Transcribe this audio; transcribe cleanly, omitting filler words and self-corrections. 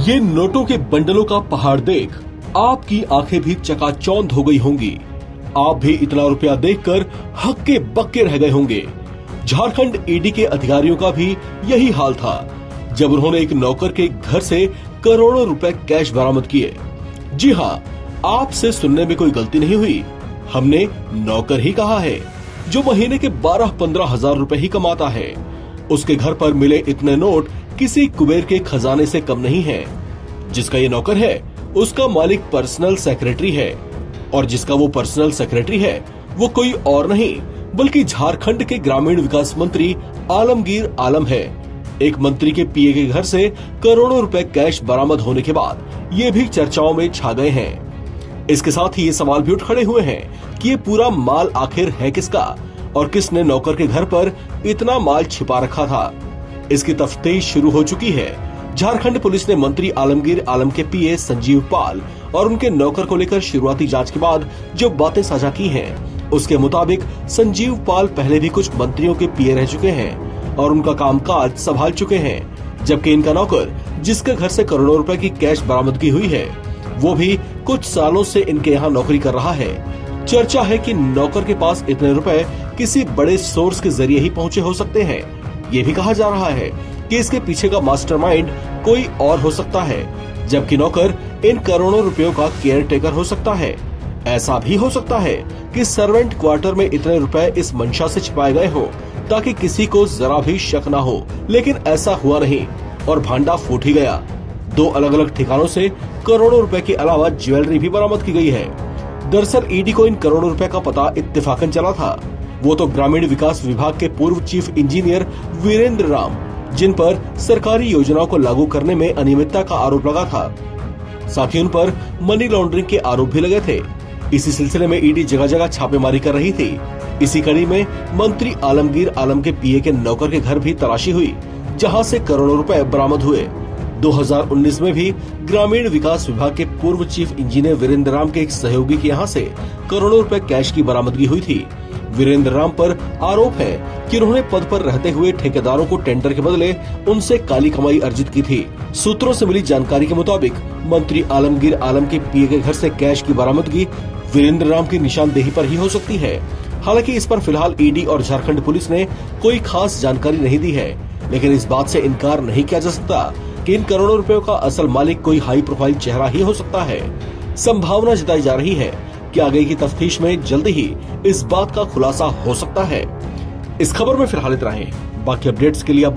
ये नोटों के बंडलों का पहाड़ देख आपकी आंखें भी चकाचौंध हो गई होंगी। आप भी इतना रुपया देखकर हक्के बक्के रह गए होंगे। झारखंड ईडी के अधिकारियों का भी यही हाल था जब उन्होंने एक नौकर के घर से करोड़ों रुपए कैश बरामद किए। जी हाँ, आपसे सुनने में कोई गलती नहीं हुई, हमने नौकर ही कहा है जो महीने के 12-15 हजार रुपए ही कमाता है। उसके घर पर मिले इतने नोट किसी कुबेर के खजाने से कम नहीं है। जिसका ये नौकर है उसका मालिक पर्सनल सेक्रेटरी है, और जिसका वो पर्सनल सेक्रेटरी है वो कोई और नहीं बल्कि झारखंड के ग्रामीण विकास मंत्री आलमगीर आलम है। एक मंत्री के पीए के घर से करोड़ों रुपए कैश बरामद होने के बाद ये भी चर्चाओं में छा गए हैं। इसके साथ ही ये सवाल भी उठ खड़े हुए हैं कि ये पूरा माल आखिर है किसका और किसने नौकर के घर पर इतना माल छिपा रखा था। इसकी तफ्तीश शुरू हो चुकी है। झारखंड पुलिस ने मंत्री आलमगीर आलम के पीए संजीव पाल और उनके नौकर को लेकर शुरुआती जांच के बाद जो बातें साझा की हैं, उसके मुताबिक संजीव पाल पहले भी कुछ मंत्रियों के पीए रह चुके हैं और उनका कामकाज संभाल चुके हैं, जबकि इनका नौकर जिसके घर से करोड़ों रुपए की कैश बरामदगी हुई है वो भी कुछ सालों से इनके यहाँ नौकरी कर रहा है। चर्चा है कि नौकर के पास इतने रुपए किसी बड़े सोर्स के जरिए ही पहुँचे हो सकते हैं। ये भी कहा जा रहा है कि इसके पीछे का मास्टरमाइंड कोई और हो सकता है, जबकि नौकर इन करोड़ों रुपयों का केयर टेकर हो सकता है। ऐसा भी हो सकता है कि सर्वेंट क्वार्टर में इतने रुपए इस मंशा से छिपाए गए हो ताकि किसी को जरा भी शक न हो, लेकिन ऐसा हुआ नहीं और भांडा फूट ही गया। 2 अलग अलग ठिकानों से करोड़ों रुपए के अलावा ज्वेलरी भी बरामद की गई है। दरअसल ईडी को इन करोड़ों रुपए का पता इत्तेफाकन चला था। वो तो ग्रामीण विकास विभाग के पूर्व चीफ इंजीनियर वीरेंद्र राम, जिन पर सरकारी योजनाओं को लागू करने में अनियमितता का आरोप लगा था, साथ ही उन पर मनी लॉन्ड्रिंग के आरोप भी लगे थे। इसी सिलसिले में ईडी जगह जगह छापेमारी कर रही थी। इसी कड़ी में मंत्री आलमगीर आलम के पीए के नौकर के घर भी तलाशी हुई, जहां से करोड़ों रुपए बरामद हुए। 2019 में भी ग्रामीण विकास विभाग के पूर्व चीफ इंजीनियर वीरेंद्र राम के एक सहयोगी के यहाँ से करोड़ों रुपए कैश की बरामदगी हुई थी। वीरेंद्र राम पर आरोप है कि उन्होंने पद पर रहते हुए ठेकेदारों को टेंडर के बदले उनसे काली कमाई अर्जित की थी। सूत्रों से मिली जानकारी के मुताबिक मंत्री आलमगीर आलम के पीए के घर से कैश की बरामदगी वीरेंद्र राम की निशानदेही पर ही हो सकती है। हालांकि इस पर फिलहाल ईडी और झारखंड पुलिस ने कोई खास जानकारी नहीं दी है, लेकिन इस बात से इनकार नहीं किया जा सकता कि इन करोड़ों रुपयों का असल मालिक कोई हाई प्रोफाइल चेहरा ही हो सकता है। संभावना जताई जा रही है कि आगे की तफ्तीश में जल्दी ही इस बात का खुलासा हो सकता है। इस खबर में फिलहाल इतना ही। बाकी अपडेट्स के लिए आप